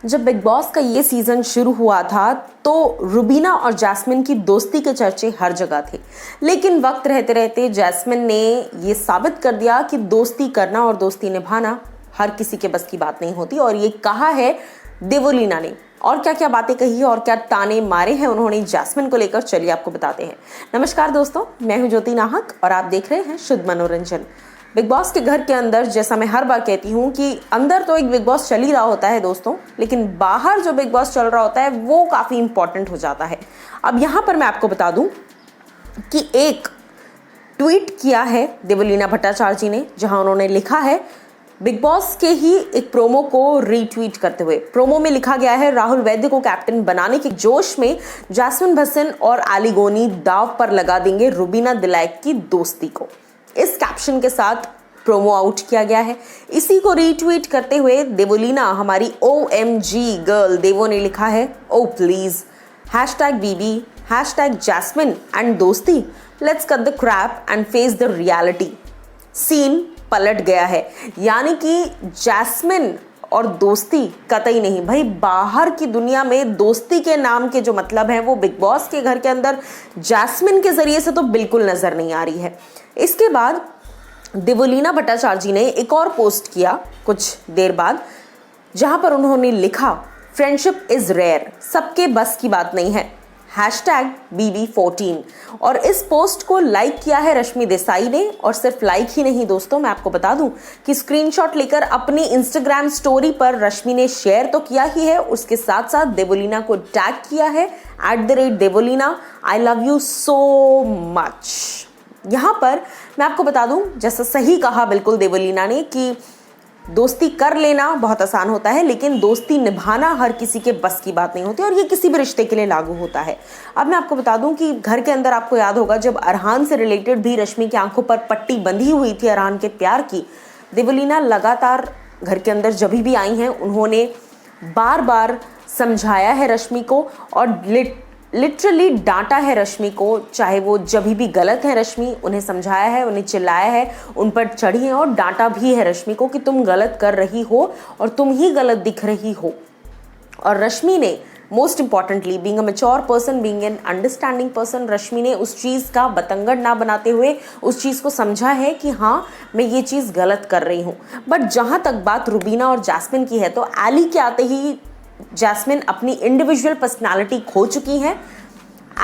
जब big boss का ये सीजन शुरू हुआ था तो रुबीना और जैस्मिन की दोस्ती के चर्चे हर जगह थे। लेकिन वक्त रहते रहते जैस्मिन ने ये साबित कर दिया कि दोस्ती करना और दोस्ती निभाना हर किसी के बस की बात नहीं होती। और ये कहा है देवोलीना ने। और क्या क्या बातें कही है और क्या ताने मारे हैं उन्होंने जैस्मिन को लेकर, चलिए आपको बताते हैं। नमस्कार दोस्तों, मैं हूं ज्योति नाहक और आप देख रहे हैं शुद्ध मनोरंजन। बिग बॉस के घर के अंदर, जैसा मैं हर बार कहती हूँ कि अंदर तो एक बिग बॉस चल ही रहा होता है दोस्तों, लेकिन बाहर जो बिग बॉस चल रहा होता है वो काफ़ी इंपॉर्टेंट हो जाता है। अब यहाँ पर मैं आपको बता दूँ कि एक ट्वीट किया है देवोलीना भट्टाचार्य जी ने, जहाँ उन्होंने लिखा है बिग बॉस के ही एक प्रोमो को रीट्वीट करते हुए। प्रोमो में लिखा गया है, राहुल वैद्य को कैप्टन बनाने के जोश में जैस्मिन भसन और एली गोनी दाव पर लगा देंगे रुबीना दिलाइक की दोस्ती को। इस कैप्शन के साथ प्रोमो आउट किया गया है। इसी को रीट्वीट करते हुए देवोलीना, हमारी OMG गर्ल देवो ने लिखा है, oh please #BB #Jasmine and दोस्ती, let's cut the crap and face the reality. Scene पलट गया है, यानी कि जैस्मिन और दोस्ती कतई नहीं भाई। बाहर की दुनिया में दोस्ती के नाम के जो मतलब है वो बिग बॉस के घर के अंदर जैस्मिन के जरिए से तो बिल्कुल नजर नहीं आ रही है। इसके बाद देवोलीना भट्टाचार्य जी ने एक और पोस्ट किया कुछ देर बाद, जहां पर उन्होंने लिखा फ्रेंडशिप इज रेयर, सबके बस की बात नहीं है, #BB14। और इस पोस्ट को लाइक किया है रश्मि देसाई ने। और सिर्फ लाइक ही नहीं दोस्तों, मैं आपको बता दूं कि स्क्रीनशॉट लेकर अपनी इंस्टाग्राम स्टोरी पर रश्मि ने शेयर तो किया ही है, उसके साथ साथ देवोलीना को टैग किया है @Devoleena, I love you so much. यहाँ पर मैं आपको बता दूं, जैसा सही कहा बिल्कुल देवोलीना ने कि दोस्ती कर लेना बहुत आसान होता है, लेकिन दोस्ती निभाना हर किसी के बस की बात नहीं होती, और ये किसी भी रिश्ते के लिए लागू होता है। अब मैं आपको बता दूं कि घर के अंदर आपको याद होगा जब अरहान से रिलेटेड भी रश्मि की आंखों पर पट्टी बंधी हुई थी अरहान के प्यार की, देवोलीना लगातार घर के अंदर जब भी आई हैं उन्होंने बार बार समझाया है रश्मि को और लिटरली डांटा है रश्मि को। चाहे वो जब भी गलत है रश्मि, उन्हें समझाया है, उन्हें चिल्लाया है, उन पर चढ़ी है और डांटा भी है रश्मि को कि तुम गलत कर रही हो और तुम ही गलत दिख रही हो। और रश्मि ने most importantly, being a mature person, being an understanding person, Rashmi ने उस चीज़ का बतंगड़ ना बनाते हुए उस चीज़ को समझा है कि हाँ मैं ये चीज़ गलत कर रही हूँ। बट जहाँ तक बात रुबीना और जैस्मिन की है, तो एली के आते ही जैस्मिन अपनी इंडिविजुअल पर्सनालिटी खो चुकी हैं।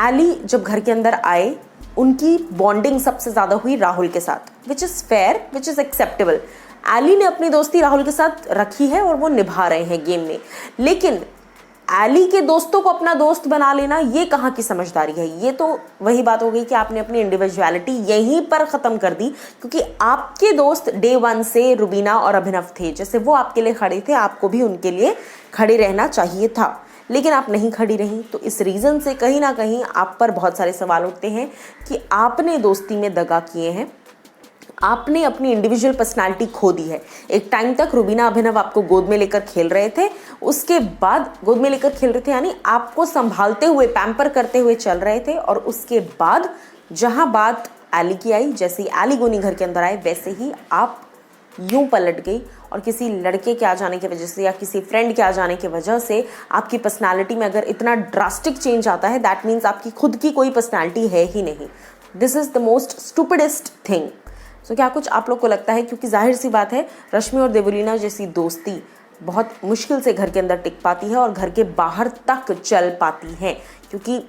एली जब घर के अंदर आए, उनकी बॉन्डिंग सबसे ज़्यादा हुई राहुल के साथ, which is fair, which is acceptable. Aly ने अपनी दोस्ती राहुल के साथ रखी है और वो निभा रहे हैं गेम में, लेकिन एली के दोस्तों को अपना दोस्त बना लेना ये कहाँ की समझदारी है। ये तो वही बात हो गई कि आपने अपनी इंडिविजुअलिटी यहीं पर ख़त्म कर दी, क्योंकि आपके दोस्त डे 1 से रुबीना और अभिनव थे। जैसे वो आपके लिए खड़े थे, आपको भी उनके लिए खड़े रहना चाहिए था, लेकिन आप नहीं खड़ी रही। तो इस रीज़न से कहीं ना कहीं आप पर बहुत सारे सवाल उठते हैं कि आपने दोस्ती में दगा किए हैं, आपने अपनी इंडिविजुअल पर्सनालिटी खो दी है। एक टाइम तक रुबीना अभिनव आपको गोद में लेकर खेल रहे थे, उसके बाद गोद में लेकर खेल रहे थे यानी आपको संभालते हुए, पैम्पर करते हुए चल रहे थे, और उसके बाद जहां बात एली की आई, जैसे ही एली गोनी घर के अंदर आए, वैसे ही आप यूं पलट गई। और किसी लड़के के आ जाने की वजह से या किसी फ्रेंड के आ जाने की वजह से आपकी पर्सनालिटी में अगर इतना ड्रास्टिक चेंज आता है, दैट मीन्स आपकी खुद की कोई पर्सनालिटी है ही नहीं। This is the most stupidest thing. So क्या कुछ आप लोग को लगता है? क्योंकि जाहिर सी बात है, रश्मि और देवोलीना जैसी दोस्ती बहुत मुश्किल से घर के अंदर टिक पाती है और घर के बाहर तक चल पाती है, क्योंकि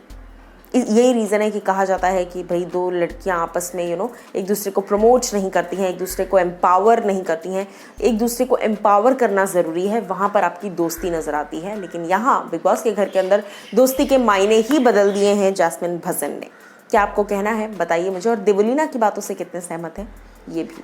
यही रीज़न है कि कहा जाता है कि भाई दो लड़कियां आपस में एक दूसरे को प्रमोट नहीं करती हैं, एक दूसरे को एम्पावर नहीं करती हैं। एक दूसरे को एम्पावर करना ज़रूरी है, वहाँ पर आपकी दोस्ती नज़र आती है। लेकिन यहाँ बिग बॉस के घर के अंदर दोस्ती के मायने ही बदल दिए हैं जैस्मिन भसन ने। क्या आपको कहना है बताइए मुझे, और देवोलीना की बातों से कितने सहमत हैं ये भी।